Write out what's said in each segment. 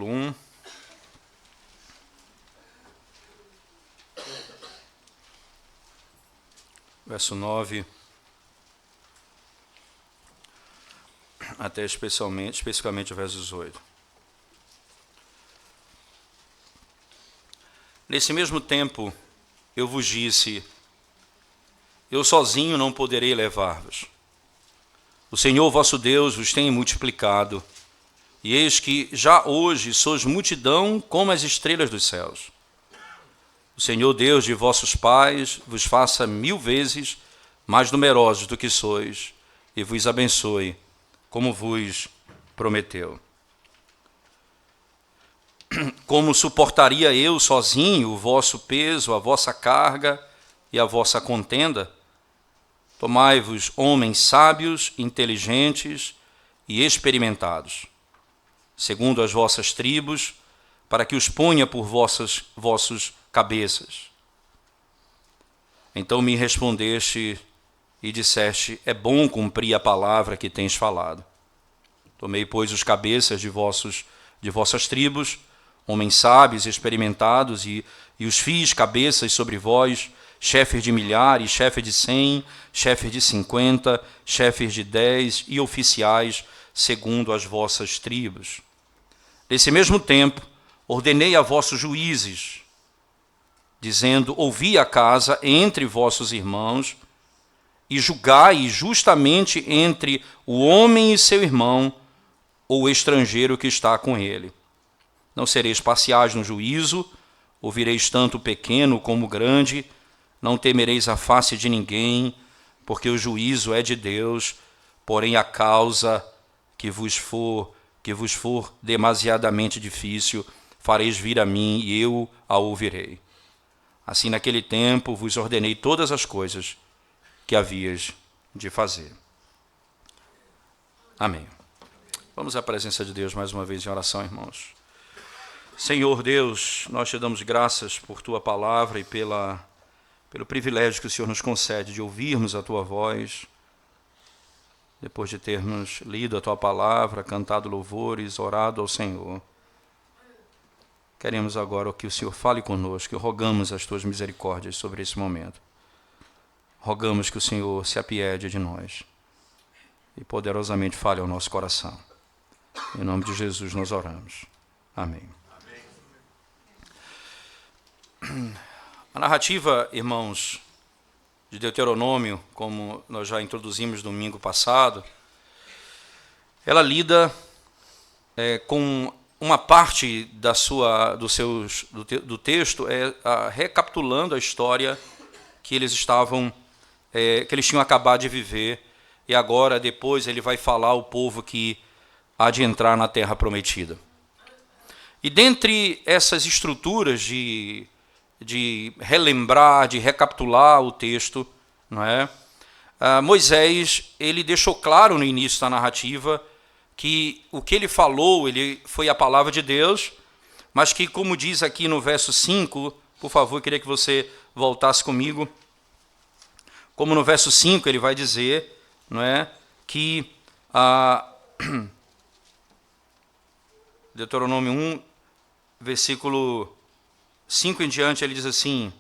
1. Verso 9, até especificamente o verso 18. Nesse mesmo tempo, eu vos disse, eu sozinho não poderei levar-vos. O Senhor vosso Deus vos tem multiplicado, e eis que já hoje sois multidão como as estrelas dos céus. O Senhor Deus de vossos pais vos faça 1000 vezes mais numerosos do que sois, e vos abençoe, como vos prometeu. Como suportaria eu sozinho o vosso peso, a vossa carga e a vossa contenda? Tomai-vos homens sábios, inteligentes e experimentados, segundo as vossas tribos, para que os ponha por vossos cabeças. Então me respondeste e disseste, é bom cumprir a palavra que tens falado. Tomei, pois, os cabeças de vossas tribos, homens sábios, experimentados, e os fiz cabeças sobre vós, chefes de milhares, chefes de 100, chefes de 50, chefes de 10 e oficiais, segundo as vossas tribos. Nesse mesmo tempo, ordenei a vossos juízes, dizendo, ouvi a casa entre vossos irmãos, e julgai justamente entre o homem e seu irmão, ou o estrangeiro que está com ele. Não sereis parciais no juízo, ouvireis tanto o pequeno como o grande, não temereis a face de ninguém, porque o juízo é de Deus, porém a causa que vos for demasiadamente difícil, fareis vir a mim e eu a ouvirei. Assim, naquele tempo, vos ordenei todas as coisas que havias de fazer. Amém. Vamos à presença de Deus mais uma vez em oração, irmãos. Senhor Deus, nós te damos graças por tua palavra e pelo privilégio que o Senhor nos concede de ouvirmos a tua voz, depois de termos lido a tua palavra, cantado louvores, orado ao Senhor. Queremos agora que o Senhor fale conosco e rogamos as tuas misericórdias sobre esse momento. Rogamos que o Senhor se apiede de nós e poderosamente fale ao nosso coração. Em nome de Jesus nós oramos. Amém. A narrativa, irmãos, de Deuteronômio, como nós já introduzimos domingo passado, ela lida com uma parte do texto recapitulando a história que eles tinham acabado de viver, e agora, depois, ele vai falar ao povo que há de entrar na terra prometida. E dentre essas estruturas de relembrar, de recapitular o texto, não é? Moisés, ele deixou claro no início da narrativa que o que ele falou foi a palavra de Deus, mas que, como diz aqui no verso 5, por favor, eu queria que você voltasse comigo, como no verso 5 ele vai dizer, não é, que Deuteronômio 1, versículo 5 em diante, ele diz assim,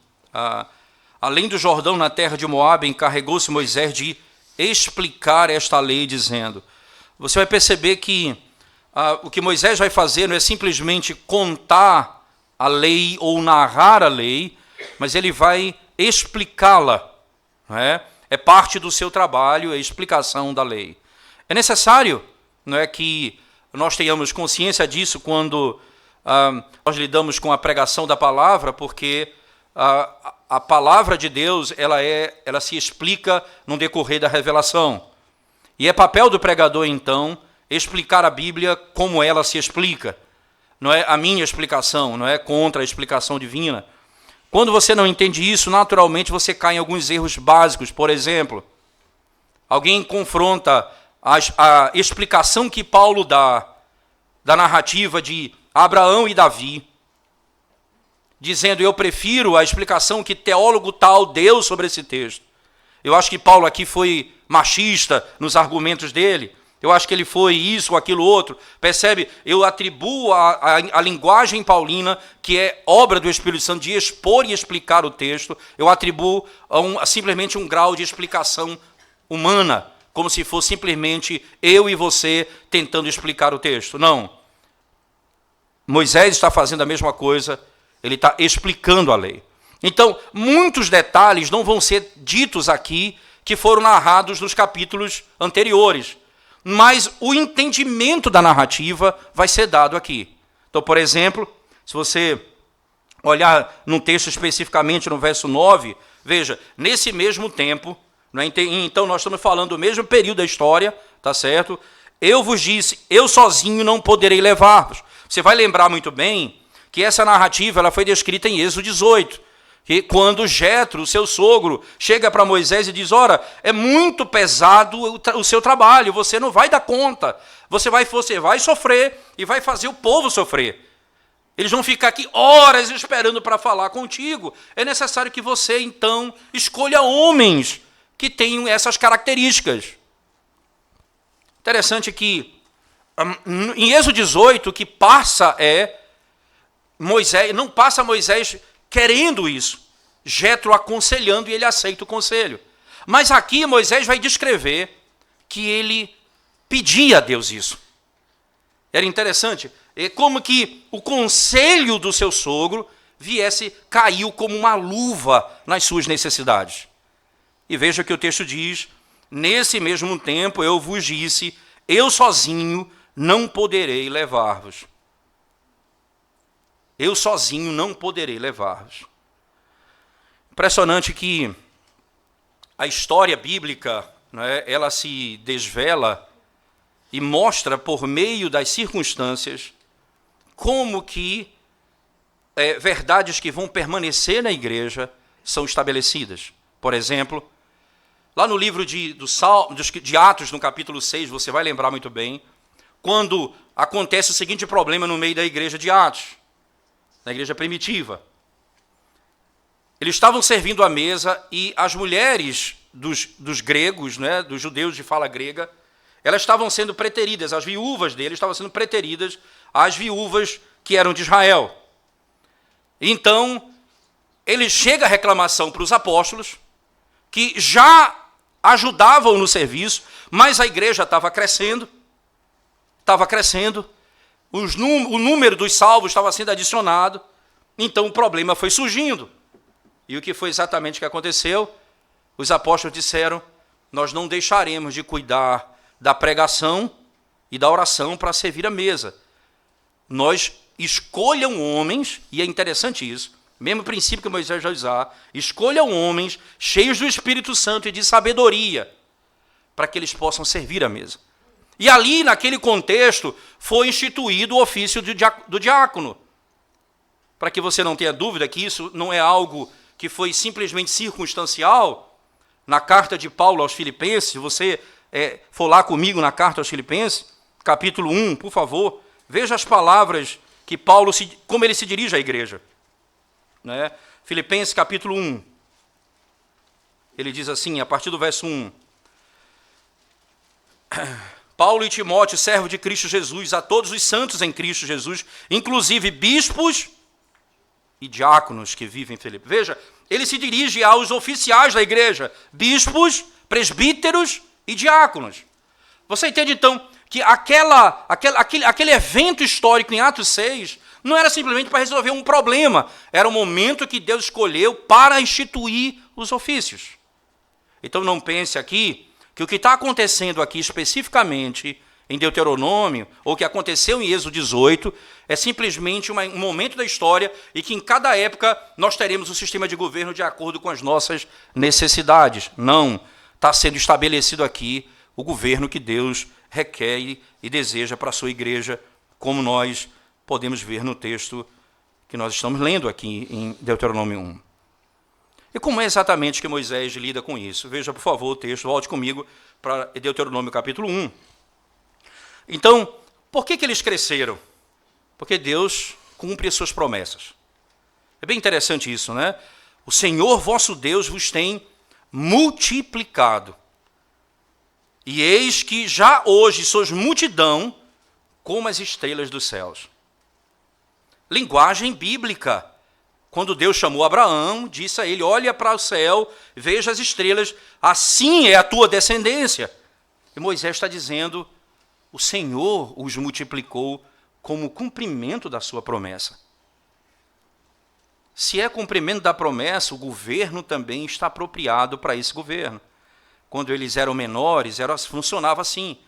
além do Jordão na terra de Moabe, encarregou-se Moisés de explicar esta lei, dizendo, você vai perceber que o que Moisés vai fazer não é simplesmente contar a lei ou narrar a lei, mas ele vai explicá-la, não é? É parte do seu trabalho, a explicação da lei. É necessário, não é, que nós tenhamos consciência disso quando nós lidamos com a pregação da palavra, porque a palavra de Deus ela se explica no decorrer da revelação. E é papel do pregador, então, explicar a Bíblia como ela se explica. Não é a minha explicação, não é contra a explicação divina. Quando você não entende isso, naturalmente você cai em alguns erros básicos. Por exemplo, alguém confronta a explicação que Paulo dá da narrativa de Abraão e Davi, dizendo, eu prefiro a explicação que teólogo tal deu sobre esse texto. Eu acho que Paulo aqui foi machista nos argumentos dele. eu acho que ele foi isso ou aquilo outro. Percebe? Eu atribuo a linguagem paulina, que é obra do Espírito Santo, de expor e explicar o texto, eu atribuo simplesmente um grau de explicação humana, como se fosse simplesmente eu e você tentando explicar o texto. Não. Moisés está fazendo a mesma coisa, ele está explicando a lei. Então, muitos detalhes não vão ser ditos aqui, que foram narrados nos capítulos anteriores, mas o entendimento da narrativa vai ser dado aqui. Então, por exemplo, se você olhar num texto especificamente no verso 9, veja, nesse mesmo tempo, então nós estamos falando do mesmo período da história, tá certo? Eu vos disse, eu sozinho não poderei levar-vos. Você vai lembrar muito bem que essa narrativa ela foi descrita em Êxodo 18, que quando Jetro, seu sogro, chega para Moisés e diz, ora, é muito pesado o seu trabalho, você não vai dar conta, você vai sofrer e vai fazer o povo sofrer. Eles vão ficar aqui horas esperando para falar contigo. É necessário que você, então, escolha homens que tenham essas características. Interessante que em Êxodo 18, o que passa é Moisés, não passa Moisés querendo isso, Jetro aconselhando e ele aceita o conselho. Mas aqui Moisés vai descrever que ele pedia a Deus isso. Era interessante, é como que o conselho do seu sogro caiu como uma luva nas suas necessidades. E veja que o texto diz, nesse mesmo tempo eu vos disse, eu sozinho não poderei levar-vos. Eu sozinho não poderei levar-vos. Impressionante que a história bíblica, né, ela se desvela e mostra por meio das circunstâncias como que verdades que vão permanecer na igreja são estabelecidas. Por exemplo, lá no livro de Atos, no capítulo 6, você vai lembrar muito bem, quando acontece o seguinte problema no meio da igreja de Atos, na igreja primitiva. Eles estavam servindo à mesa e as mulheres dos gregos, né, dos judeus de fala grega, elas estavam sendo preteridas, as viúvas deles estavam sendo preteridas às viúvas que eram de Israel. Então, ele chega a reclamação para os apóstolos, que já ajudavam no serviço, mas a igreja estava crescendo, o número dos salvos estava sendo adicionado, então o problema foi surgindo. E o que foi exatamente o que aconteceu? Os apóstolos disseram, nós não deixaremos de cuidar da pregação e da oração para servir a mesa. Nós escolham homens, e é interessante isso, mesmo princípio que Moisés já usar, escolham homens cheios do Espírito Santo e de sabedoria, para que eles possam servir a mesa. E ali, naquele contexto, foi instituído o ofício do diácono. Para que você não tenha dúvida que isso não é algo que foi simplesmente circunstancial, na carta de Paulo aos Filipenses, se você for lá comigo na carta aos Filipenses, capítulo 1, por favor, veja as palavras que Paulo, como ele se dirige à igreja. Né? Filipenses capítulo 1, ele diz assim, a partir do verso 1, Paulo e Timóteo, servo de Cristo Jesus, a todos os santos em Cristo Jesus, inclusive bispos e diáconos que vivem em Filipe. Veja, ele se dirige aos oficiais da igreja, bispos, presbíteros e diáconos. Você entende então que aquele evento histórico em Atos 6 não era simplesmente para resolver um problema, era um momento que Deus escolheu para instituir os ofícios. Então não pense aqui que o que está acontecendo aqui especificamente em Deuteronômio, ou que aconteceu em Êxodo 18, é simplesmente um momento da história e que em cada época nós teremos um sistema de governo de acordo com as nossas necessidades. Não, está sendo estabelecido aqui o governo que Deus requer e deseja para a sua igreja, como nós podemos ver no texto que nós estamos lendo aqui em Deuteronômio 1. E como é exatamente que Moisés lida com isso? Veja, por favor, o texto, volte comigo para Deuteronômio capítulo 1. Então, por que eles cresceram? Porque Deus cumpre as suas promessas. É bem interessante isso, né? O Senhor vosso Deus vos tem multiplicado. E eis que já hoje sois multidão como as estrelas dos céus. Linguagem bíblica. Quando Deus chamou Abraão, disse a ele, olha para o céu, veja as estrelas, assim é a tua descendência. E Moisés está dizendo, o Senhor os multiplicou como cumprimento da sua promessa. Se é cumprimento da promessa, o governo também está apropriado para esse governo. Quando eles eram menores, funcionava assim.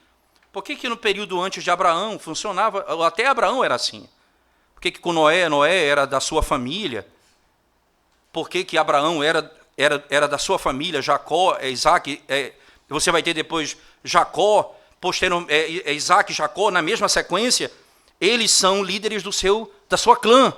Por que no período antes de Abraão funcionava, até Abraão era assim? Por que com Noé era da sua família? Por que Abraão era da sua família, Jacó, Isaac, você vai ter depois Jacó, Isaac e Jacó, na mesma sequência, eles são líderes da sua clã.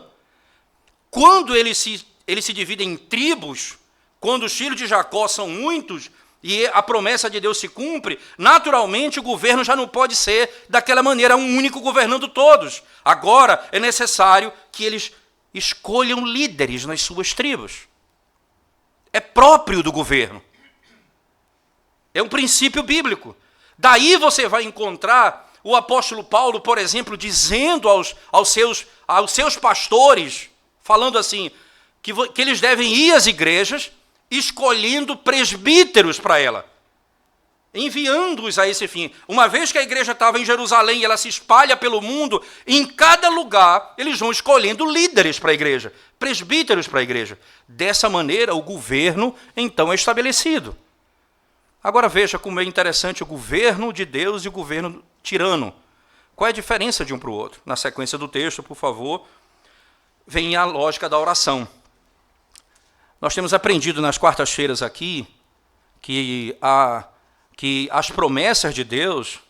Quando eles se dividem em tribos, quando os filhos de Jacó são muitos, e a promessa de Deus se cumpre, naturalmente o governo já não pode ser daquela maneira, um único governando todos. Agora é necessário que eles escolham líderes nas suas tribos. É próprio do governo. É um princípio bíblico. Daí você vai encontrar o apóstolo Paulo, por exemplo, dizendo aos seus pastores, falando assim, que eles devem ir às igrejas, escolhendo presbíteros para ela, enviando-os a esse fim. Uma vez que a igreja estava em Jerusalém e ela se espalha pelo mundo, em cada lugar eles vão escolhendo líderes para a igreja, presbíteros para a igreja. Dessa maneira o governo então é estabelecido. Agora veja como é interessante o governo de Deus e o governo tirano. Qual é a diferença de um para o outro? Na sequência do texto, por favor, vem a lógica da oração. Nós temos aprendido nas quartas-feiras aqui que as promessas de Deus,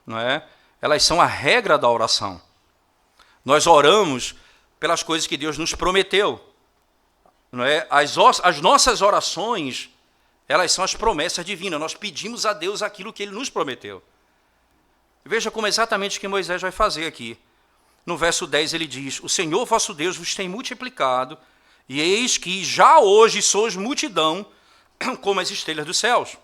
não é, elas são a regra da oração. Nós oramos pelas coisas que Deus nos prometeu. Não é? As nossas orações, elas são as promessas divinas. Nós pedimos a Deus aquilo que Ele nos prometeu. Veja como exatamente o que Moisés vai fazer aqui. No verso 10 ele diz, o Senhor vosso Deus vos tem multiplicado, e eis que já hoje sois multidão, como as estrelas dos céus.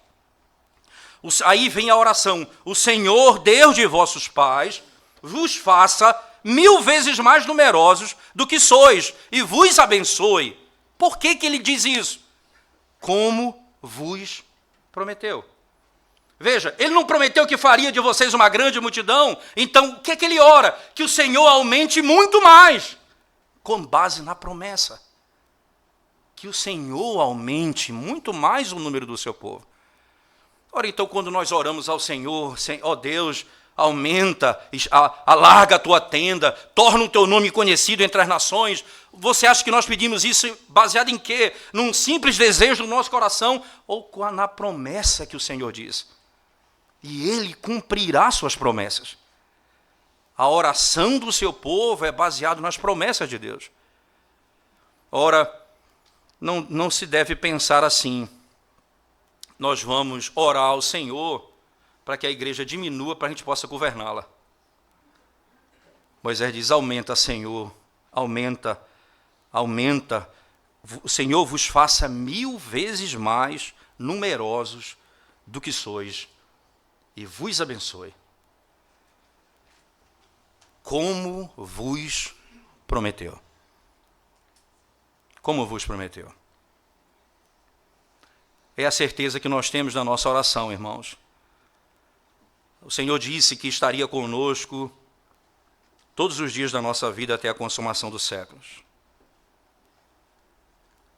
Aí vem a oração, o Senhor, Deus de vossos pais, vos faça 1000 vezes mais numerosos do que sois, e vos abençoe. Por que ele diz isso? Como vos prometeu. Veja, ele não prometeu que faria de vocês uma grande multidão, então o que é que ele ora? Que o Senhor aumente muito mais, com base na promessa. Que o Senhor aumente muito mais o número do seu povo. Ora, então, quando nós oramos ao Senhor, ó Deus, aumenta, alarga a tua tenda, torna o teu nome conhecido entre as nações. Você acha que nós pedimos isso baseado em quê? Num simples desejo do nosso coração ou na promessa que o Senhor diz? E Ele cumprirá suas promessas. A oração do seu povo é baseada nas promessas de Deus. Ora, não se deve pensar assim. Nós vamos orar ao Senhor para que a igreja diminua, para a gente possa governá-la. Moisés diz, aumenta, Senhor, aumenta. O Senhor vos faça 1000 vezes mais numerosos do que sois, e vos abençoe. Como vos prometeu. Como vos prometeu. É a certeza que nós temos na nossa oração, irmãos. O Senhor disse que estaria conosco todos os dias da nossa vida até a consumação dos séculos.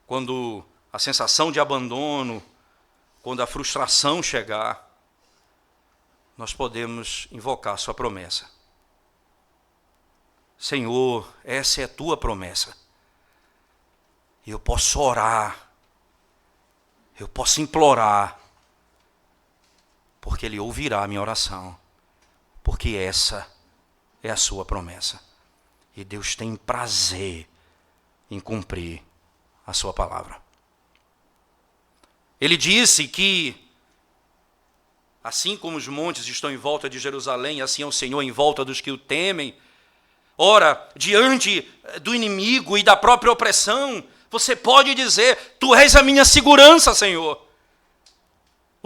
Quando a sensação de abandono, quando a frustração chegar, nós podemos invocar a sua promessa. Senhor, essa é a tua promessa. Eu posso orar, eu posso implorar, porque Ele ouvirá a minha oração, porque essa é a sua promessa. E Deus tem prazer em cumprir a sua palavra. Ele disse que, assim como os montes estão em volta de Jerusalém, assim é o Senhor em volta dos que o temem. Ora, diante do inimigo e da própria opressão, você pode dizer, tu és a minha segurança, Senhor.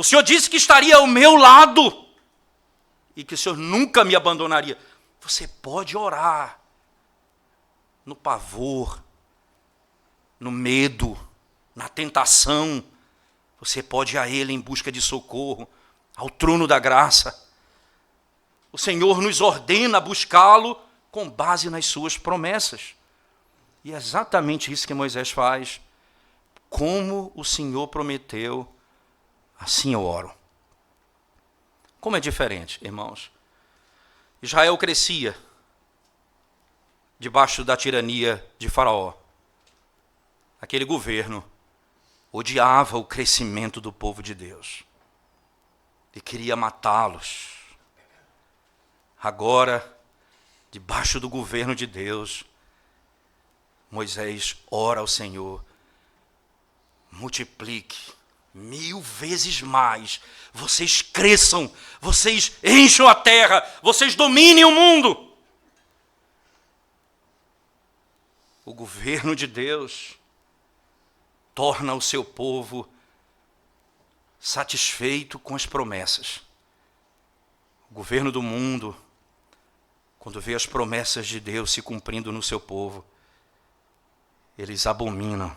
O Senhor disse que estaria ao meu lado e que o Senhor nunca me abandonaria. Você pode orar no pavor, no medo, na tentação. Você pode ir a Ele em busca de socorro, ao trono da graça. O Senhor nos ordena buscá-lo com base nas suas promessas. E é exatamente isso que Moisés faz. Como o Senhor prometeu, assim eu oro. Como é diferente, irmãos. Israel crescia debaixo da tirania de Faraó. Aquele governo odiava o crescimento do povo de Deus e queria matá-los. Agora, debaixo do governo de Deus, Moisés ora ao Senhor: multiplique 1000 vezes mais, vocês cresçam, vocês encham a terra, vocês dominem o mundo. O governo de Deus torna o seu povo satisfeito com as promessas. O governo do mundo, quando vê as promessas de Deus se cumprindo no seu povo, eles abominam.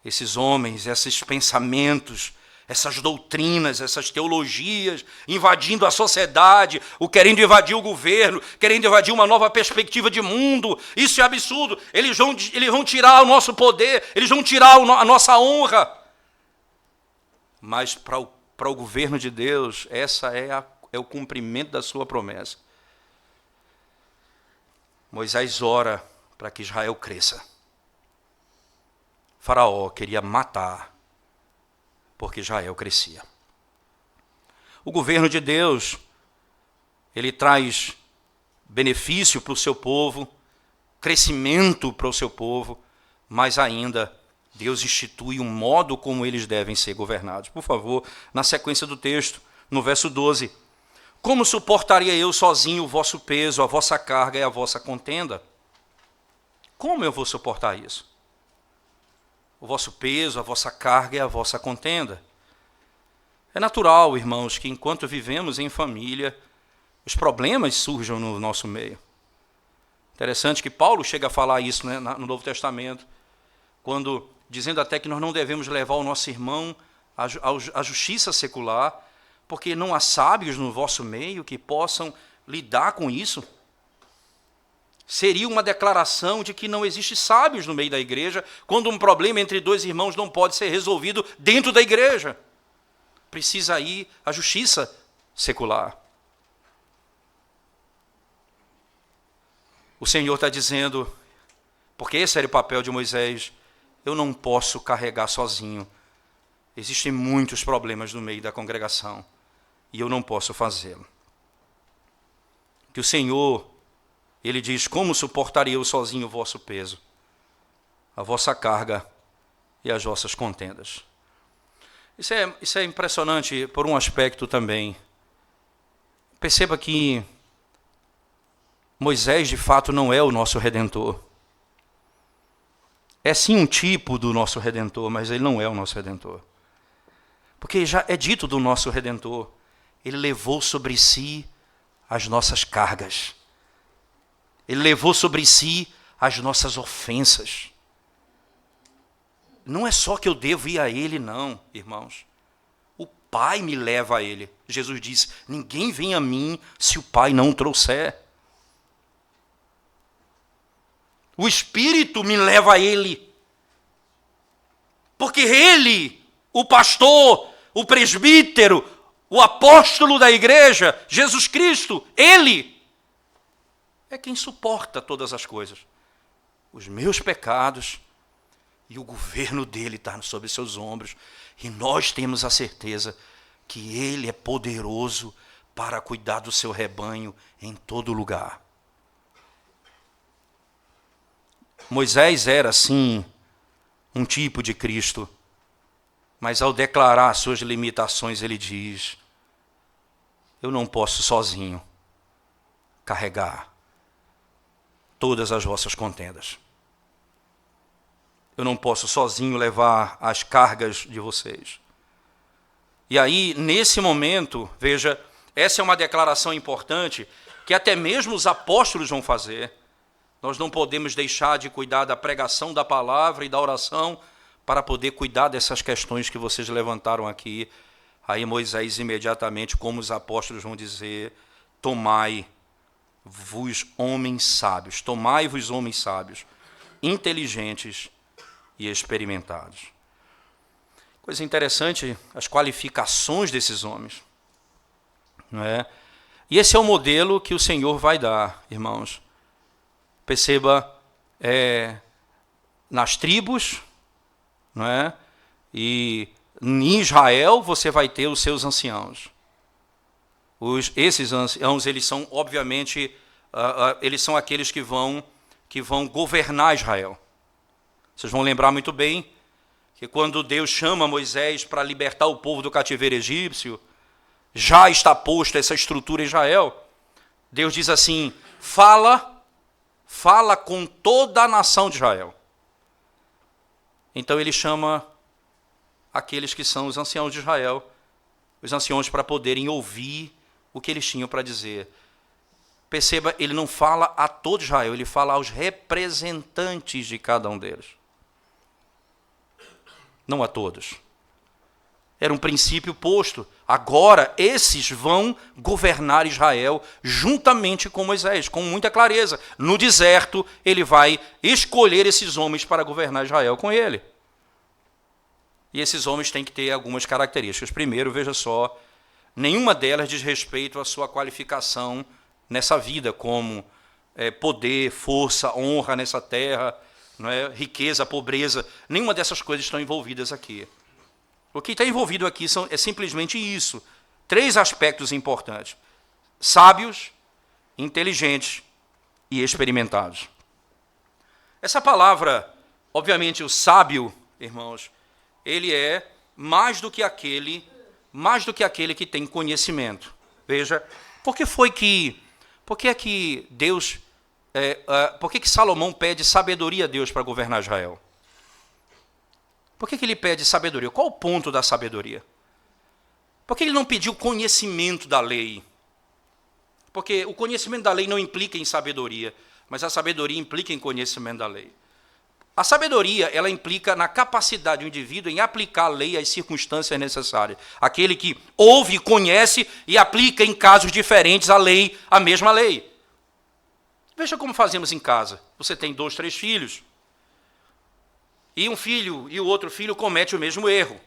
Esses homens, esses pensamentos, essas doutrinas, essas teologias, invadindo a sociedade, querendo invadir o governo, querendo invadir uma nova perspectiva de mundo. Isso é absurdo. Eles vão tirar o nosso poder, eles vão tirar a nossa honra. Mas para o governo de Deus, essa é o cumprimento da sua promessa. Moisés ora para que Israel cresça. Faraó queria matar, porque Israel crescia. O governo de Deus, ele traz benefício para o seu povo, crescimento para o seu povo, mas ainda Deus institui um modo como eles devem ser governados. Por favor, na sequência do texto, no verso 12. Como suportaria eu sozinho o vosso peso, a vossa carga e a vossa contenda? Como eu vou suportar isso? O vosso peso, a vossa carga e a vossa contenda. É natural, irmãos, que enquanto vivemos em família, os problemas surjam no nosso meio. Interessante que Paulo chega a falar isso, né, no Novo Testamento, quando dizendo até que nós não devemos levar o nosso irmão à justiça secular, porque não há sábios no vosso meio que possam lidar com isso. Seria uma declaração de que não existe sábios no meio da igreja, quando um problema entre dois irmãos não pode ser resolvido dentro da igreja. Precisa ir à justiça secular. O Senhor está dizendo, porque esse era o papel de Moisés, eu não posso carregar sozinho. Existem muitos problemas no meio da congregação e eu não posso fazê-lo. Que o Senhor, Ele diz, como suportaria eu sozinho o vosso peso, a vossa carga e as vossas contendas? Isso é impressionante por um aspecto também. Perceba que Moisés, de fato, não é o nosso Redentor. É sim um tipo do nosso Redentor, mas ele não é o nosso Redentor. Porque já é dito do nosso Redentor, ele levou sobre si as nossas cargas. Ele levou sobre si as nossas ofensas. Não é só que eu devo ir a Ele, não, irmãos. O Pai me leva a Ele. Jesus disse, ninguém vem a mim se o Pai não o trouxer. O Espírito me leva a Ele. Porque Ele, o pastor, o presbítero, o apóstolo da igreja, Jesus Cristo, Ele é quem suporta todas as coisas. Os meus pecados e o governo dele está sobre seus ombros. E nós temos a certeza que ele é poderoso para cuidar do seu rebanho em todo lugar. Moisés era, sim, um tipo de Cristo. Mas ao declarar suas limitações, ele diz, eu não posso sozinho carregar todas as vossas contendas. eu não posso sozinho levar as cargas de vocês. E aí, nesse momento, veja, essa é uma declaração importante que até mesmo os apóstolos vão fazer. Nós não podemos deixar de cuidar da pregação da palavra e da oração para poder cuidar dessas questões que vocês levantaram aqui. Aí Moisés imediatamente, como os apóstolos vão dizer, tomai-vos homens sábios, inteligentes e experimentados. Coisa interessante, as qualificações desses homens. Não é? E esse é o modelo que o Senhor vai dar, irmãos. Perceba, nas tribos, não é? E em Israel você vai ter os seus anciãos. Esses anciãos, eles são, obviamente, eles são aqueles que vão governar Israel. Vocês vão lembrar muito bem que quando Deus chama Moisés para libertar o povo do cativeiro egípcio, já está posta essa estrutura em Israel. Deus diz assim, fala com toda a nação de Israel. Então ele chama aqueles que são os anciãos de Israel, os anciãos para poderem ouvir o que eles tinham para dizer. Perceba, ele não fala a todo Israel, ele fala aos representantes de cada um deles. Não a todos. Era um princípio posto. Agora, esses vão governar Israel juntamente com Moisés, com muita clareza. No deserto, ele vai escolher esses homens para governar Israel com ele. E esses homens têm que ter algumas características. Primeiro, veja só, nenhuma delas diz respeito à sua qualificação nessa vida, como poder, força, honra nessa terra, não é? Riqueza, pobreza. Nenhuma dessas coisas estão envolvidas aqui. O que está envolvido aqui é simplesmente isso. 3 aspectos importantes. Sábios, inteligentes e experimentados. Essa palavra, obviamente, o sábio, irmãos, ele é mais do que aquele que tem conhecimento. Veja, por que Salomão pede sabedoria a Deus para governar Israel? Por que ele pede sabedoria? Qual o ponto da sabedoria? Por que ele não pediu conhecimento da lei? Porque o conhecimento da lei não implica em sabedoria, mas a sabedoria implica em conhecimento da lei. A sabedoria, ela implica na capacidade do indivíduo em aplicar a lei às circunstâncias necessárias. Aquele que ouve, conhece e aplica em casos diferentes a mesma lei. Veja como fazemos em casa. Você tem 2, 3 filhos. E um filho e o outro filho comete o mesmo erro.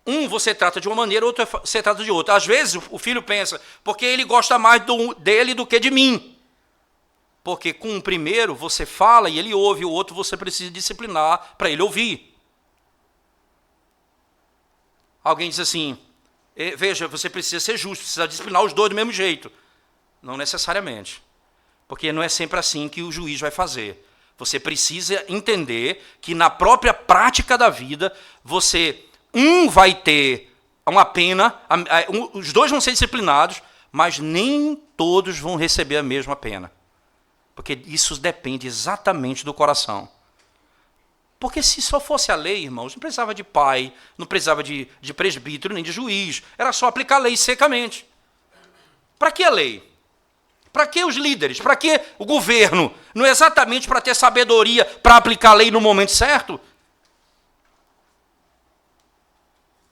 Um você trata de uma maneira, outro você trata de outra. Às vezes o filho pensa, porque ele gosta mais dele do que de mim. Porque com o primeiro você fala e ele ouve, o outro você precisa disciplinar para ele ouvir. Alguém diz assim, veja, você precisa ser justo, precisa disciplinar os 2 do mesmo jeito. Não necessariamente. Porque não é sempre assim que o juiz vai fazer. Você precisa entender que na própria prática da vida, vai ter uma pena, os 2 vão ser disciplinados, mas nem todos vão receber a mesma pena. Porque isso depende exatamente do coração. Porque se só fosse a lei, irmãos, não precisava de pai, não precisava de presbítero, nem de juiz. Era só aplicar a lei secamente. Para que a lei? Para que os líderes? Para que o governo? Não é exatamente para ter sabedoria para aplicar a lei no momento certo?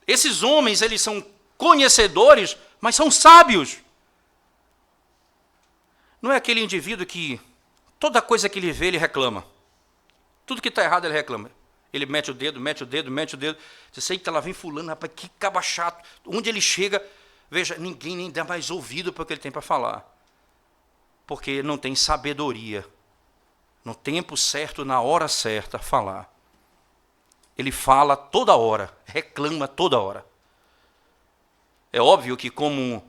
Esses homens, eles são conhecedores, mas são sábios. Não é aquele indivíduo que toda coisa que ele vê, ele reclama. Tudo que está errado, ele reclama. Ele mete o dedo. Diz, eita, lá vem fulano, rapaz, que caba chato. Onde ele chega, veja, ninguém nem dá mais ouvido para o que ele tem para falar. Porque não tem sabedoria. No tempo certo, na hora certa, falar. Ele fala toda hora, reclama toda hora. É óbvio que como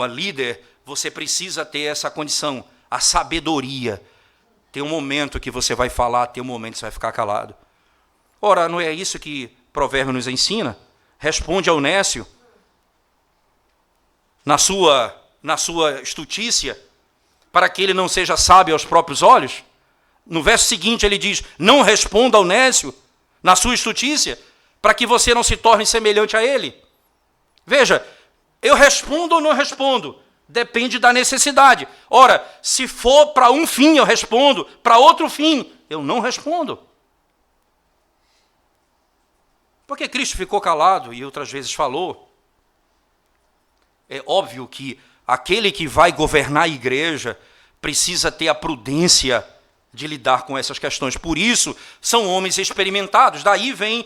a líder, você precisa ter essa condição, a sabedoria. Tem um momento que você vai falar, tem um momento que você vai ficar calado. Ora, não é isso que Provérbio nos ensina? Responde ao nécio, na sua estutícia, para que ele não seja sábio aos próprios olhos. No verso seguinte ele diz, não responda ao nécio na sua estutícia, para que você não se torne semelhante a ele. Veja, eu respondo ou não respondo? Depende da necessidade. Ora, se for para um fim eu respondo, para outro fim eu não respondo. Porque Cristo ficou calado e outras vezes falou. É óbvio que aquele que vai governar a igreja precisa ter a prudência de lidar com essas questões. Por isso, são homens experimentados. Daí vem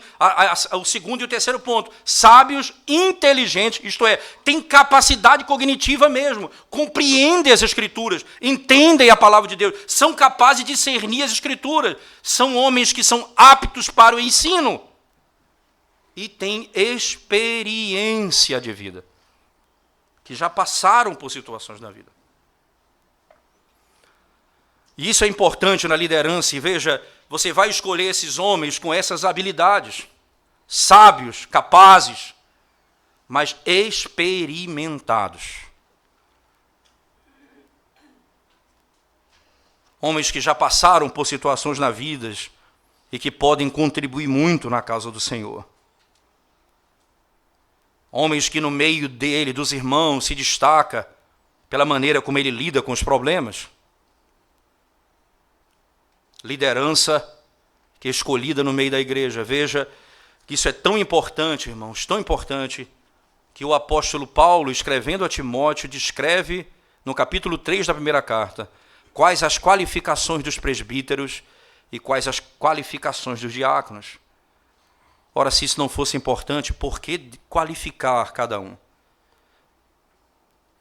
o segundo e o terceiro ponto. Sábios, inteligentes, isto é, têm capacidade cognitiva mesmo, compreendem as Escrituras, entendem a palavra de Deus, são capazes de discernir as Escrituras, são homens que são aptos para o ensino e têm experiência de vida, que já passaram por situações na vida. E isso é importante na liderança, e veja, você vai escolher esses homens com essas habilidades, sábios, capazes, mas experimentados. Homens que já passaram por situações na vida e que podem contribuir muito na causa do Senhor. Homens que no meio dele, dos irmãos, se destaca pela maneira como ele lida com os problemas. Liderança que é escolhida no meio da igreja. Veja que isso é tão importante, irmãos, tão importante, que o apóstolo Paulo, escrevendo a Timóteo, descreve no capítulo 3 da primeira carta, quais as qualificações dos presbíteros e quais as qualificações dos diáconos. Ora, se isso não fosse importante, por que qualificar cada um?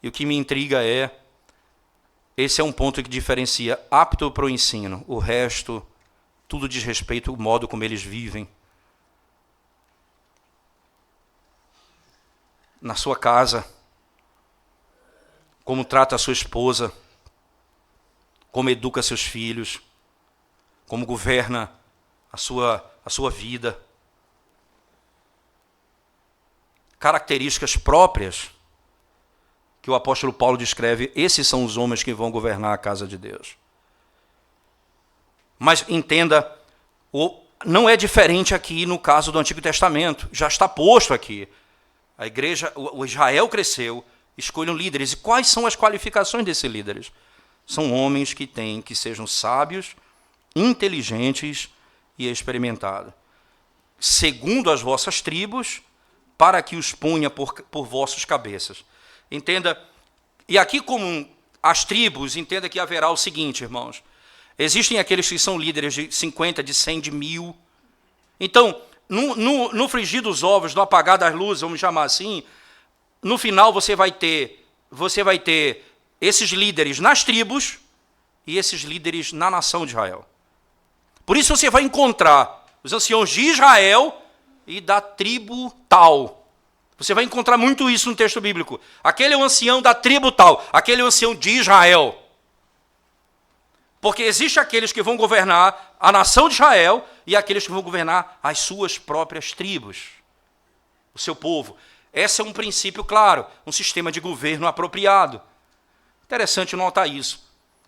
E o que me intriga é, esse é um ponto que diferencia apto para o ensino. O resto, tudo diz respeito ao modo como eles vivem. Na sua casa, como trata a sua esposa, como educa seus filhos, como governa a sua vida. Características próprias que o apóstolo Paulo descreve, esses são os homens que vão governar a casa de Deus. Mas entenda, não é diferente aqui no caso do Antigo Testamento, já está posto aqui. A igreja, o Israel cresceu, escolham líderes. E quais são as qualificações desses líderes? São homens que têm que sejam sábios, inteligentes e experimentados, segundo as vossas tribos, para que os punha por vossos cabeças. Entenda, e aqui como as tribos, entenda que haverá o seguinte, irmãos. Existem aqueles que são líderes de 50, de 100, de 1000. Então, no frigir dos ovos, no apagar das luzes, vamos chamar assim, no final você vai ter esses líderes nas tribos e esses líderes na nação de Israel. Por isso você vai encontrar os anciãos de Israel e da tribo tal. Você vai encontrar muito isso no texto bíblico. Aquele é o ancião da tribo tal, aquele é o ancião de Israel. Porque existe aqueles que vão governar a nação de Israel e aqueles que vão governar as suas próprias tribos, o seu povo. Esse é um princípio claro, um sistema de governo apropriado. Interessante notar isso.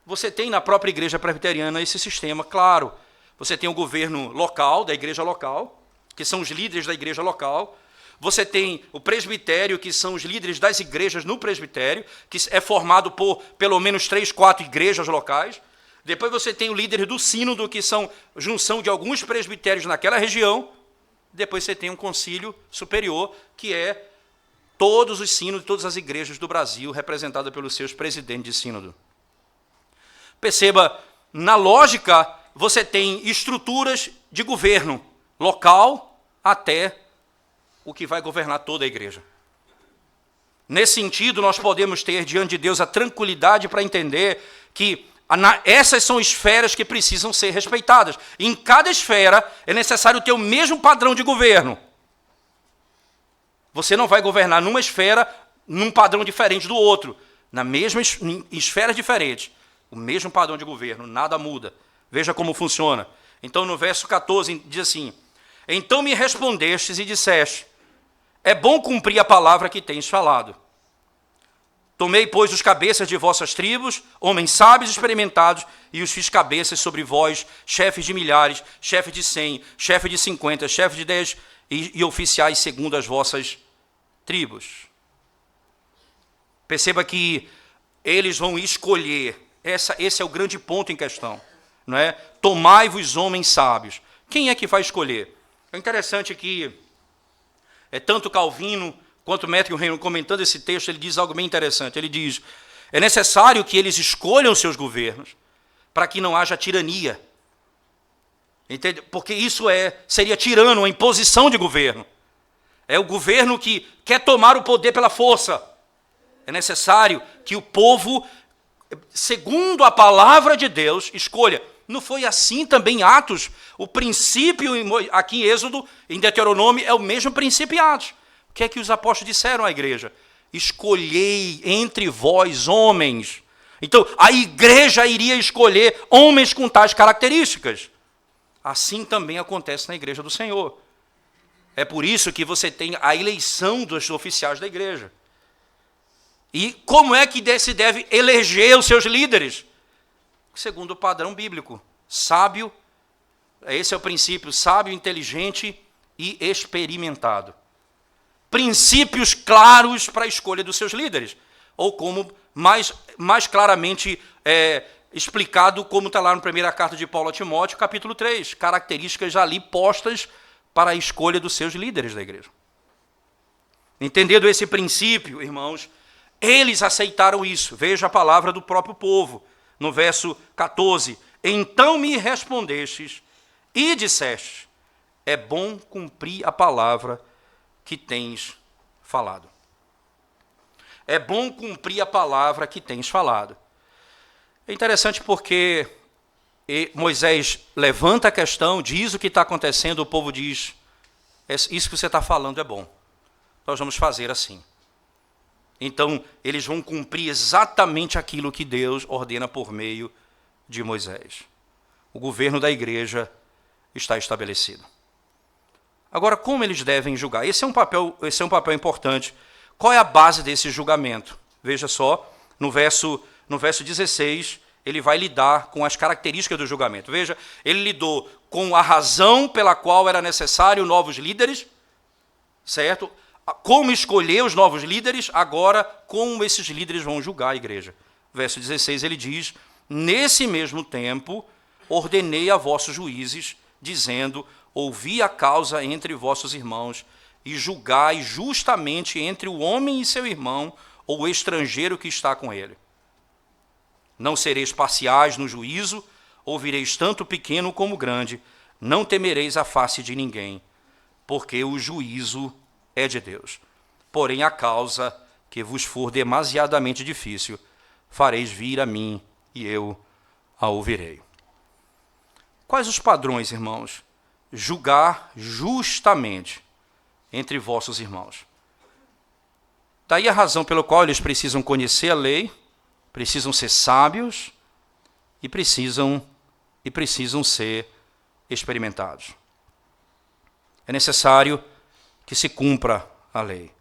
Você tem na própria igreja presbiteriana esse sistema, claro. Você tem o governo local, da igreja local, que são os líderes da igreja local. Você tem o presbitério, que são os líderes das igrejas no presbitério, que é formado por pelo menos 3, 4 igrejas locais. Depois você tem o líder do sínodo, que são junção de alguns presbitérios naquela região. Depois você tem um concílio superior, que é todos os sínodos, todas as igrejas do Brasil, representadas pelos seus presidentes de sínodo. Perceba, na lógica, você tem estruturas de governo local até o que vai governar toda a igreja. Nesse sentido, nós podemos ter diante de Deus a tranquilidade para entender que essas são esferas que precisam ser respeitadas. Em cada esfera é necessário ter o mesmo padrão de governo. Você não vai governar numa esfera num padrão diferente do outro. Na mesma esfera diferente, o mesmo padrão de governo, nada muda. Veja como funciona. Então, no verso 14, diz assim: então me respondestes e disseste, é bom cumprir a palavra que tens falado. Tomei, pois, os cabeças de vossas tribos, homens sábios e experimentados, e os fiz cabeças sobre vós, chefes de milhares, chefes de 100, chefes de 50, chefes de 10 e oficiais segundo as vossas tribos. Perceba que eles vão escolher, esse é o grande ponto em questão, não é? Tomai-vos homens sábios. Quem é que vai escolher? É interessante que tanto Calvino quanto Matthew Henry, comentando esse texto, ele diz algo bem interessante. Ele diz, é necessário que eles escolham seus governos para que não haja tirania. Entende? Porque isso seria tirano, uma imposição de governo. É o governo que quer tomar o poder pela força. É necessário que o povo, segundo a palavra de Deus, escolha. Não foi assim também em Atos? O princípio aqui em Êxodo, em Deuteronômio, é o mesmo princípio em Atos. O que é que os apóstolos disseram à igreja? Escolhei entre vós homens. Então, a igreja iria escolher homens com tais características. Assim também acontece na igreja do Senhor. É por isso que você tem a eleição dos oficiais da igreja. E como é que se deve eleger os seus líderes? Segundo o padrão bíblico. Sábio, esse é o princípio, sábio, inteligente e experimentado. Princípios claros para a escolha dos seus líderes. Ou como mais claramente explicado, como está lá na primeira carta de Paulo a Timóteo, capítulo 3. Características ali postas para a escolha dos seus líderes da igreja. Entendendo esse princípio, irmãos, eles aceitaram isso. Veja a palavra do próprio povo, no verso 14. Então me respondestes e disseste, é bom cumprir a palavra que tens falado. É bom cumprir a palavra que tens falado. É interessante porque Moisés levanta a questão, diz o que está acontecendo, o povo diz, isso que você está falando é bom. Nós vamos fazer assim. Então, eles vão cumprir exatamente aquilo que Deus ordena por meio de Moisés. O governo da igreja está estabelecido. Agora, como eles devem julgar? Esse é um papel importante. Qual é a base desse julgamento? Veja só, no verso 16, ele vai lidar com as características do julgamento. Veja, ele lidou com a razão pela qual era necessário novos líderes, certo? Como escolher os novos líderes, agora como esses líderes vão julgar a igreja. Verso 16, ele diz, nesse mesmo tempo, ordenei a vossos juízes, dizendo, ouvi a causa entre vossos irmãos e julgai justamente entre o homem e seu irmão ou o estrangeiro que está com ele. Não sereis parciais no juízo, ouvireis tanto pequeno como grande, não temereis a face de ninguém, porque o juízo é de Deus. Porém, a causa que vos for demasiadamente difícil, fareis vir a mim e eu a ouvirei. Quais os padrões, irmãos? Julgar justamente entre vossos irmãos. Daí a razão pela qual eles precisam conhecer a lei, precisam ser sábios e precisam ser experimentados. É necessário que se cumpra a lei.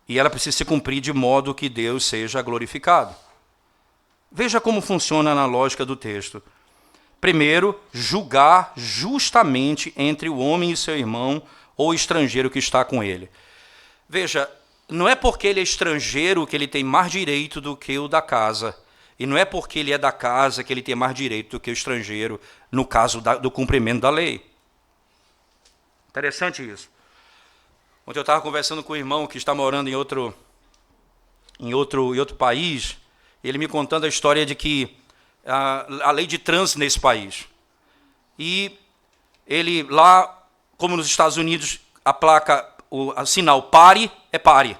E ela precisa se cumprir de modo que Deus seja glorificado. Veja como funciona na lógica do texto. Primeiro, julgar justamente entre o homem e seu irmão ou o estrangeiro que está com ele. Veja, não é porque ele é estrangeiro que ele tem mais direito do que o da casa. E não é porque ele é da casa que ele tem mais direito do que o estrangeiro, no caso do cumprimento da lei. Interessante isso. Ontem eu estava conversando com um irmão que está morando em outro país, ele me contando a história de que a lei de trânsito nesse país. E ele lá, como nos Estados Unidos, a placa, o sinal pare é pare.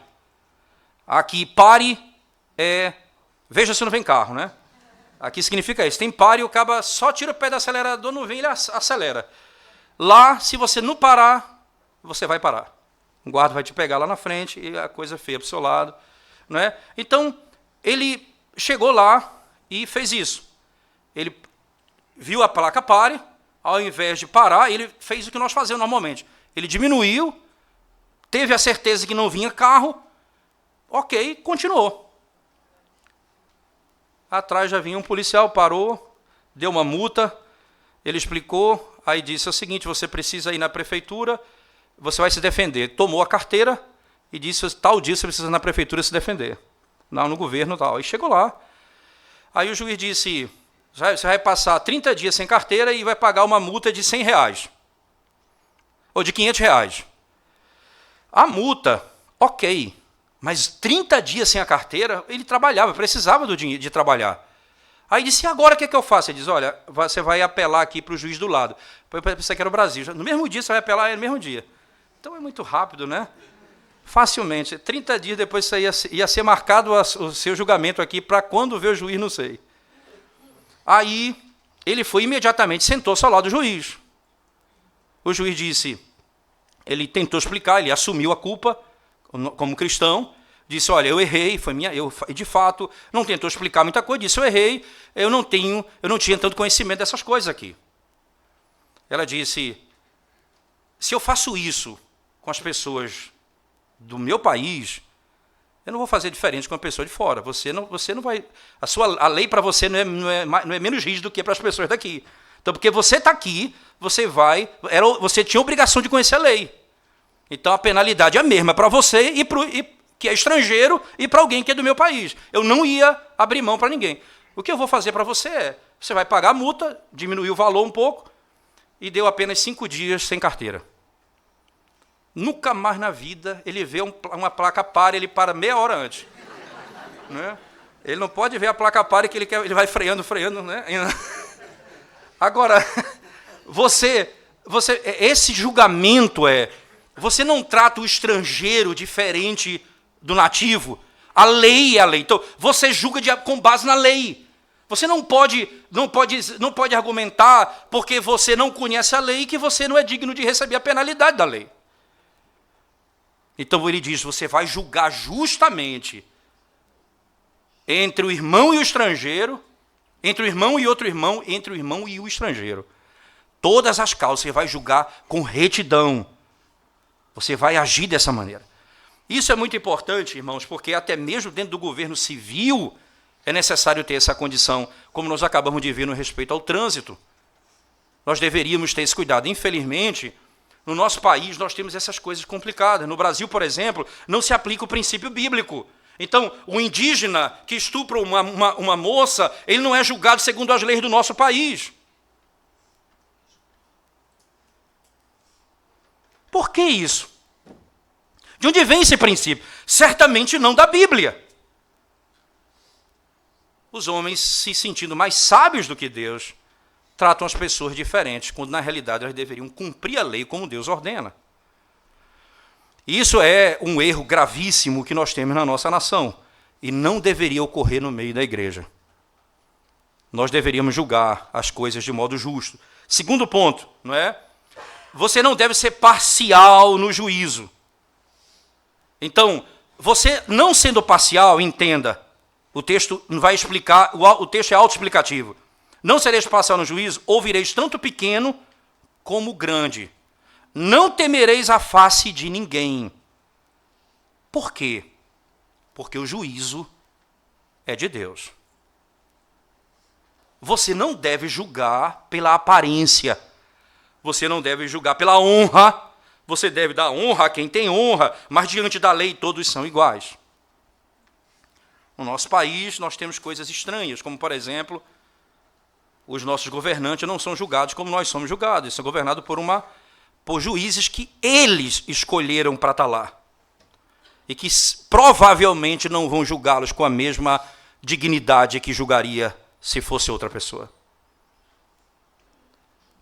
Aqui pare é, veja se não vem carro, né? Aqui significa isso, tem pare, o cabo só tira o pé do acelerador, não vem, ele acelera. Lá, se você não parar, você vai parar. O guarda vai te pegar lá na frente e a coisa é feia para o seu lado. Não é? Então, ele chegou lá e fez isso. Ele viu a placa pare, ao invés de parar, ele fez o que nós fazemos normalmente. Ele diminuiu, teve a certeza que não vinha carro, ok, continuou. Atrás já vinha um policial, parou, deu uma multa, ele explicou, aí disse o seguinte, você precisa ir na prefeitura, você vai se defender. Tomou a carteira e disse, tal dia você precisa ir na prefeitura se defender. Não, no governo tal. Aí chegou lá. Aí o juiz disse, você vai passar 30 dias sem carteira e vai pagar uma multa de R$100. Ou de R$500. A multa, ok. Mas 30 dias sem a carteira, ele trabalhava, precisava do dinheiro de trabalhar. Aí disse, e agora o que é que eu faço? Ele diz, olha, você vai apelar aqui para o juiz do lado. Eu pensei que era o Brasil. No mesmo dia, você vai apelar, no mesmo dia. Então é muito rápido, né? Facilmente. 30 dias depois ia ser marcado o seu julgamento aqui para quando ver o juiz, não sei. Aí ele foi imediatamente, sentou-se ao lado do juiz. O juiz disse, ele tentou explicar, ele assumiu a culpa como cristão, disse, olha, eu errei, eu de fato, não tentou explicar muita coisa, disse, eu errei, eu não tinha tanto conhecimento dessas coisas aqui. Ela disse, se eu faço isso com as pessoas do meu país, eu não vou fazer diferente com a pessoa de fora. Você não vai. A lei para você não é menos rígida do que para as pessoas daqui. Então, porque você está aqui, você tinha a obrigação de conhecer a lei. Então, a penalidade é a mesma para você que é estrangeiro e para alguém que é do meu país. Eu não ia abrir mão para ninguém. O que eu vou fazer para você é, você vai pagar a multa, diminuir o valor um pouco, e deu apenas 5 dias sem carteira. Nunca mais na vida ele vê uma placa pare, ele para meia hora antes. Né? Ele não pode ver a placa pare que ele vai freando, né? Agora, esse julgamento você não trata o estrangeiro diferente do nativo. A lei é a lei. Então, você julga com base na lei. Você não pode argumentar porque você não conhece a lei que você não é digno de receber a penalidade da lei. Então ele diz, você vai julgar justamente entre o irmão e o estrangeiro, entre o irmão e outro irmão, entre o irmão e o estrangeiro. Todas as causas você vai julgar com retidão. Você vai agir dessa maneira. Isso é muito importante, irmãos, porque até mesmo dentro do governo civil é necessário ter essa condição, como nós acabamos de ver no respeito ao trânsito. Nós deveríamos ter esse cuidado. Infelizmente, no nosso país, nós temos essas coisas complicadas. No Brasil, por exemplo, não se aplica o princípio bíblico. Então, o indígena que estupra uma moça, ele não é julgado segundo as leis do nosso país. Por que isso? De onde vem esse princípio? Certamente não da Bíblia. Os homens, se sentindo mais sábios do que Deus, tratam as pessoas diferentes, quando na realidade elas deveriam cumprir a lei como Deus ordena. Isso é um erro gravíssimo que nós temos na nossa nação, e não deveria ocorrer no meio da igreja. Nós deveríamos julgar as coisas de modo justo. Segundo ponto, não é? Você não deve ser parcial no juízo. Então, você não sendo parcial, entenda, o texto vai explicar, o texto é autoexplicativo. Não sereis parcial no juízo, ouvireis tanto pequeno como grande. Não temereis a face de ninguém. Por quê? Porque o juízo é de Deus. Você não deve julgar pela aparência. Você não deve julgar pela honra. Você deve dar honra a quem tem honra, mas diante da lei todos são iguais. No nosso país, nós temos coisas estranhas, como, por exemplo, os nossos governantes não são julgados como nós somos julgados. Eles são governados por juízes que eles escolheram para estar lá. E que provavelmente não vão julgá-los com a mesma dignidade que julgaria se fosse outra pessoa.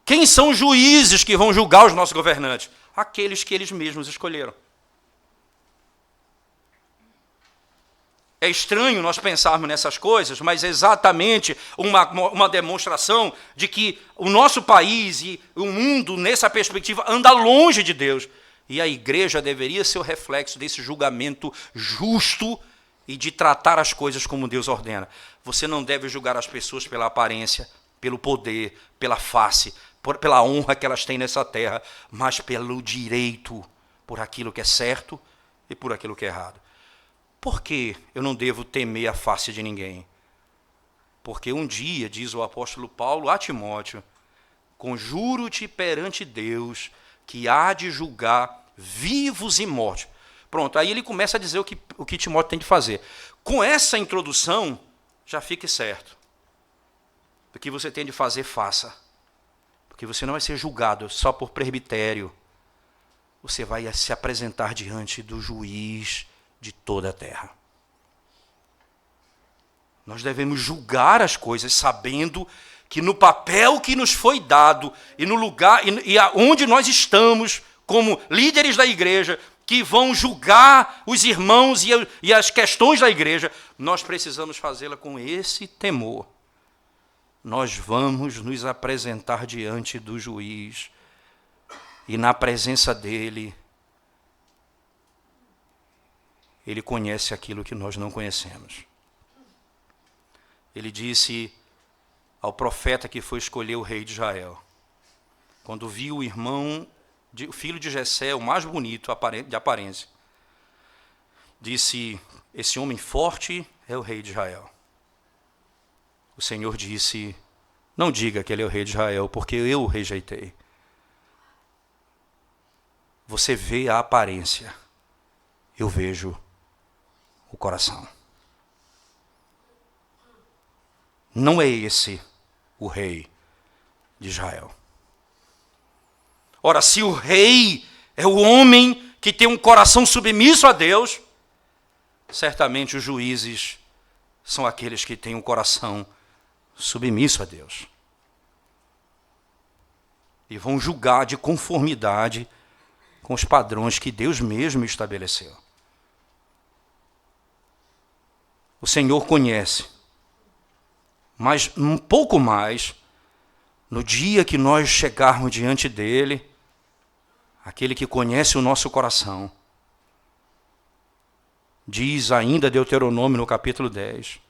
Quem são os juízes que vão julgar os nossos governantes? Aqueles que eles mesmos escolheram. É estranho nós pensarmos nessas coisas, mas é exatamente uma demonstração de que o nosso país e o mundo, nessa perspectiva, anda longe de Deus. E a igreja deveria ser o reflexo desse julgamento justo e de tratar as coisas como Deus ordena. Você não deve julgar as pessoas pela aparência, pelo poder, pela face, pela honra que elas têm nessa terra, mas pelo direito, por aquilo que é certo e por aquilo que é errado. Por que eu não devo temer a face de ninguém? Porque um dia, diz o apóstolo Paulo a Timóteo, conjuro-te perante Deus, que há de julgar vivos e mortos. Pronto, aí ele começa a dizer o que Timóteo tem de fazer. Com essa introdução, já fique certo. O que você tem de fazer, faça. Porque você não vai ser julgado só por presbitério. Você vai se apresentar diante do juiz de toda a terra. Nós devemos julgar as coisas sabendo que no papel que nos foi dado e no lugar e onde nós estamos como líderes da igreja que vão julgar os irmãos e as questões da igreja, nós precisamos fazê-la com esse temor. Nós vamos nos apresentar diante do juiz e na presença dele, ele conhece aquilo que nós não conhecemos. Ele disse ao profeta que foi escolher o rei de Israel, quando viu o irmão, o filho de Jessé, o mais bonito de aparência, disse: esse homem forte é o rei de Israel. O Senhor disse: não diga que ele é o rei de Israel, porque eu o rejeitei. Você vê a aparência, eu vejo o coração. Não é esse o rei de Israel. Ora, se o rei é o homem que tem um coração submisso a Deus, certamente os juízes são aqueles que têm um coração submisso a Deus. E vão julgar de conformidade com os padrões que Deus mesmo estabeleceu. O Senhor conhece, mas um pouco mais, no dia que nós chegarmos diante dele, aquele que conhece o nosso coração, diz ainda Deuteronômio no capítulo 10,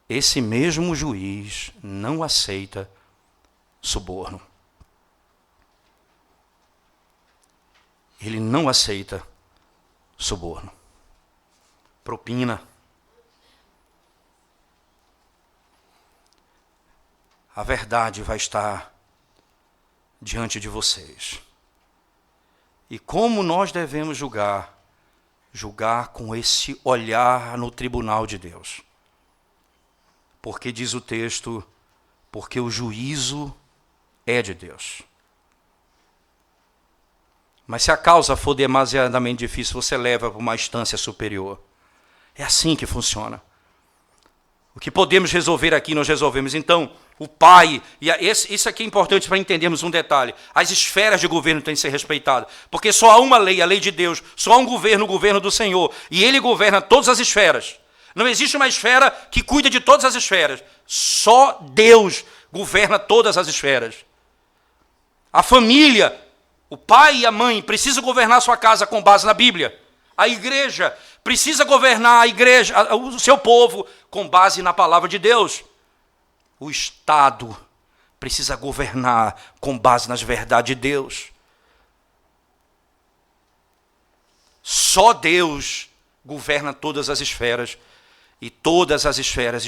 esse mesmo juiz não aceita suborno. Ele não aceita suborno. Propina. A verdade vai estar diante de vocês. E como nós devemos julgar? Julgar com esse olhar no tribunal de Deus. Porque diz o texto, porque o juízo é de Deus. Mas se a causa for demasiadamente difícil, você leva para uma instância superior. É assim que funciona. O que podemos resolver aqui, nós resolvemos. Então, o pai, isso aqui é importante para entendermos um detalhe. As esferas de governo têm que ser respeitadas. Porque só há uma lei, a lei de Deus. Só há um governo, o governo do Senhor. E ele governa todas as esferas. Não existe uma esfera que cuida de todas as esferas. Só Deus governa todas as esferas. A família, o pai e a mãe precisam governar sua casa com base na Bíblia. A igreja precisa governar o seu povo com base na palavra de Deus. O Estado precisa governar com base nas verdades de Deus. Só Deus governa todas as esferas. E todas as esferas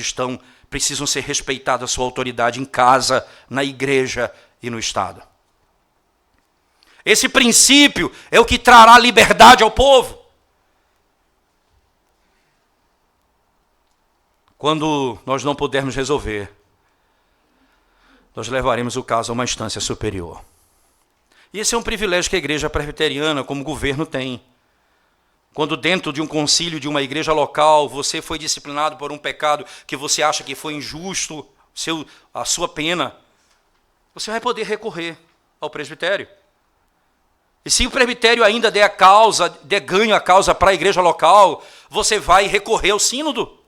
precisam ser respeitadas a sua autoridade em casa, na igreja e no Estado. Esse princípio é o que trará liberdade ao povo. Quando nós não pudermos resolver, nós levaremos o caso a uma instância superior. E esse é um privilégio que a igreja presbiteriana, como governo, tem. Quando dentro de um concílio de uma igreja local, você foi disciplinado por um pecado que você acha que foi injusto, a sua pena, você vai poder recorrer ao presbitério. E se o presbitério ainda der ganho a causa para a igreja local, você vai recorrer ao sínodo.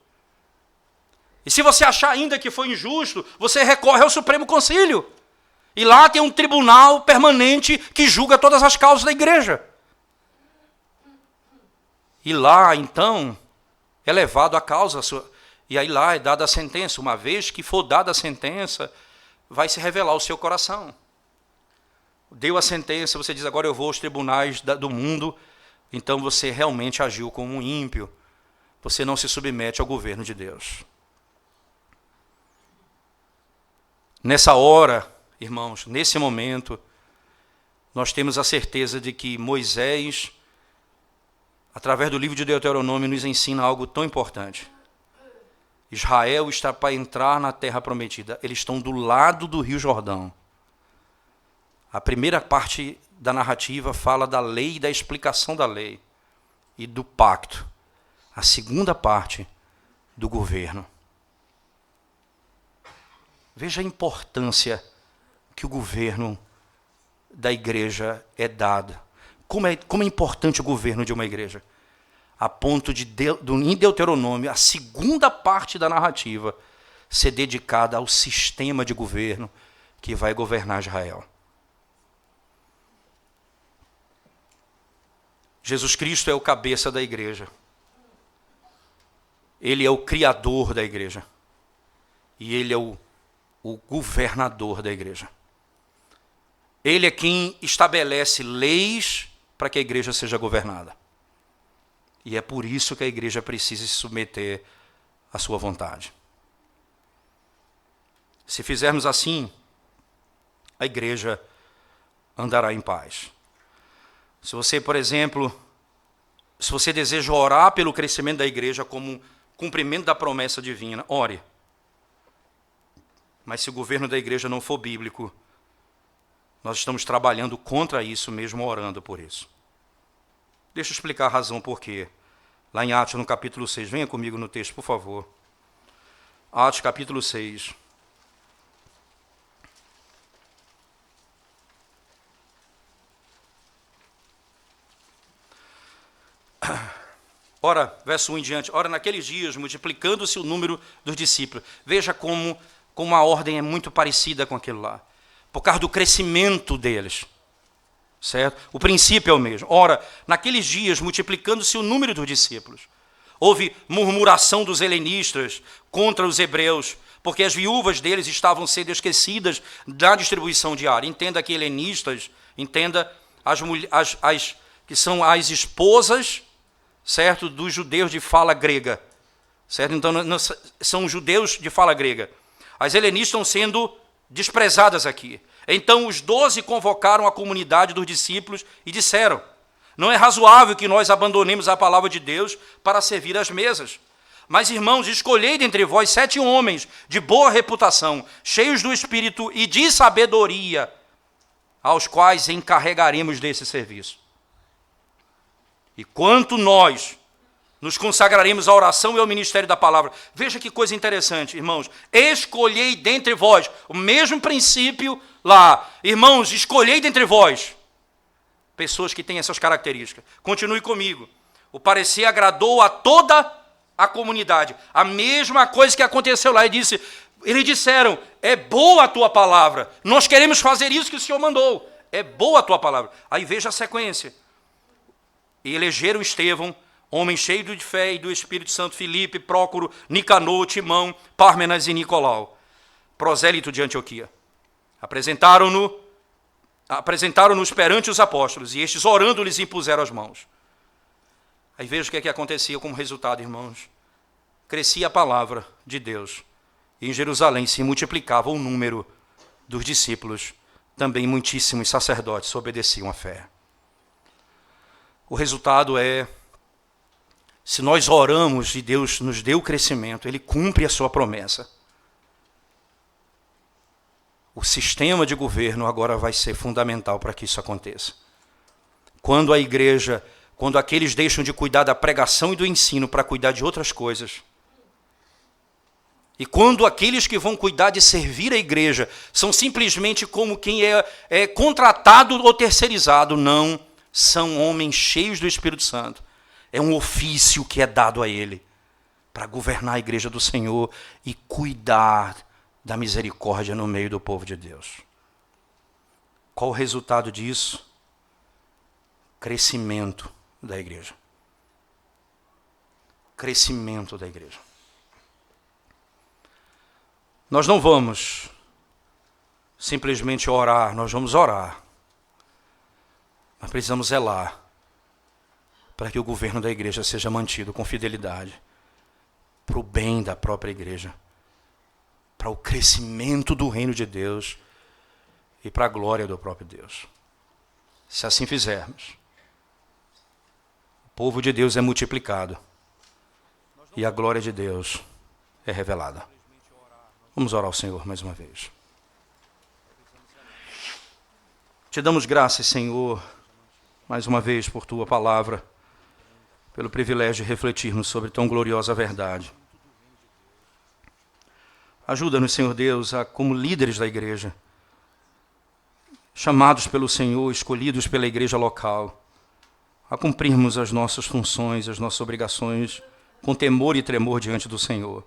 E se você achar ainda que foi injusto, você recorre ao Supremo Concílio. E lá tem um tribunal permanente que julga todas as causas da igreja. E lá, então, é levado a causa, e aí lá é dada a sentença. Uma vez que for dada a sentença, vai se revelar o seu coração. Deu a sentença, você diz, agora eu vou aos tribunais do mundo, então você realmente agiu como um ímpio. Você não se submete ao governo de Deus. Nessa hora, irmãos, nesse momento, nós temos a certeza de que Moisés, através do livro de Deuteronômio, nos ensina algo tão importante. Israel está para entrar na terra prometida. Eles estão do lado do Rio Jordão. A primeira parte da narrativa fala da lei e da explicação da lei e do pacto. A segunda parte, do governo. Veja a importância que o governo da igreja é dado. Como é importante o governo de uma igreja. A ponto de, em Deuteronômio, a segunda parte da narrativa ser dedicada ao sistema de governo que vai governar Israel. Jesus Cristo é o cabeça da igreja. Ele é o criador da igreja. E ele é o governador da igreja. Ele é quem estabelece leis para que a igreja seja governada. E é por isso que a igreja precisa se submeter à sua vontade. Se fizermos assim, a igreja andará em paz. Se você, por exemplo, se você deseja orar pelo crescimento da igreja como cumprimento da promessa divina, ore. Mas se o governo da igreja não for bíblico, nós estamos trabalhando contra isso mesmo, orando por isso. Deixa eu explicar a razão por quê. Lá em Atos, no capítulo 6, venha comigo no texto, por favor. Atos, capítulo 6. Ora, verso 1 em diante, ora, naqueles dias, multiplicando-se o número dos discípulos. Veja como a ordem é muito parecida com aquilo lá. Por causa do crescimento deles. Certo? O princípio é o mesmo. Ora, naqueles dias, multiplicando-se o número dos discípulos, houve murmuração dos helenistas contra os hebreus, porque as viúvas deles estavam sendo esquecidas da distribuição diária. Entenda que helenistas, entenda as que são as esposas, certo, dos judeus de fala grega. Certo? Então, são judeus de fala grega. As helenistas estão sendo desprezadas aqui. Então os 12 convocaram a comunidade dos discípulos e disseram: não é razoável que nós abandonemos a palavra de Deus para servir às mesas. Mas, irmãos, escolhei dentre vós 7 homens de boa reputação, cheios do Espírito e de sabedoria, aos quais encarregaremos desse serviço. E quanto nós nos consagraremos à oração e ao ministério da palavra. Veja que coisa interessante, irmãos. Escolhei dentre vós, o mesmo princípio lá. Irmãos, escolhei dentre vós pessoas que têm essas características. Continue comigo. O parecer agradou a toda a comunidade. A mesma coisa que aconteceu lá. Eles disseram: é boa a tua palavra. Nós queremos fazer isso que o Senhor mandou. É boa a tua palavra. Aí veja a sequência. E elegeram Estevão, homem cheio de fé e do Espírito Santo, Filipe, Prócoro, Nicanor, Timão, Pármenas e Nicolau, prosélito de Antioquia. Apresentaram-nos perante os apóstolos, e estes, orando, lhes impuseram as mãos. Aí veja o que acontecia como resultado, irmãos. Crescia a palavra de Deus, e em Jerusalém se multiplicava o número dos discípulos. Também muitíssimos sacerdotes obedeciam à fé. O resultado é: se nós oramos e Deus nos deu crescimento, Ele cumpre a sua promessa. O sistema de governo agora vai ser fundamental para que isso aconteça. Quando a igreja, quando aqueles deixam de cuidar da pregação e do ensino para cuidar de outras coisas, e quando aqueles que vão cuidar de servir a igreja são simplesmente como quem é contratado ou terceirizado, não, são homens cheios do Espírito Santo. É um ofício que é dado a ele para governar a igreja do Senhor e cuidar da misericórdia no meio do povo de Deus. Qual o resultado disso? Crescimento da igreja. Crescimento da igreja. Nós não vamos simplesmente orar, nós vamos orar. Mas precisamos zelar para que o governo da igreja seja mantido com fidelidade, para o bem da própria igreja, para o crescimento do reino de Deus e para a glória do próprio Deus. Se assim fizermos, o povo de Deus é multiplicado e a glória de Deus é revelada. Vamos orar ao Senhor mais uma vez. Te damos graças, Senhor, mais uma vez por Tua palavra, pelo privilégio de refletirmos sobre tão gloriosa verdade. Ajuda-nos, Senhor Deus, como líderes da igreja, chamados pelo Senhor, escolhidos pela igreja local, a cumprirmos as nossas funções, as nossas obrigações, com temor e tremor diante do Senhor,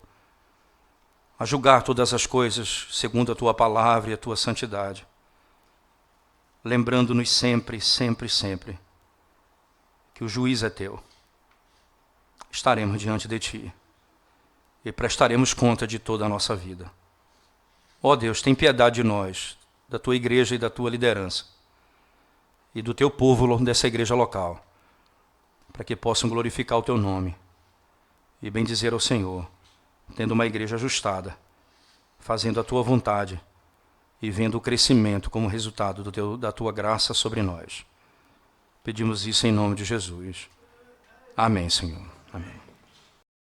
a julgar todas as coisas segundo a Tua palavra e a Tua santidade, lembrando-nos sempre, sempre, sempre, que o juiz é Teu. Estaremos diante de Ti e prestaremos conta de toda a nossa vida. Ó Deus, tem piedade de nós, da Tua igreja e da Tua liderança, e do Teu povo dessa igreja local, para que possam glorificar o Teu nome e bendizer ao Senhor, tendo uma igreja ajustada, fazendo a Tua vontade e vendo o crescimento como resultado da Tua graça sobre nós. Pedimos isso em nome de Jesus. Amém, Senhor. Amém.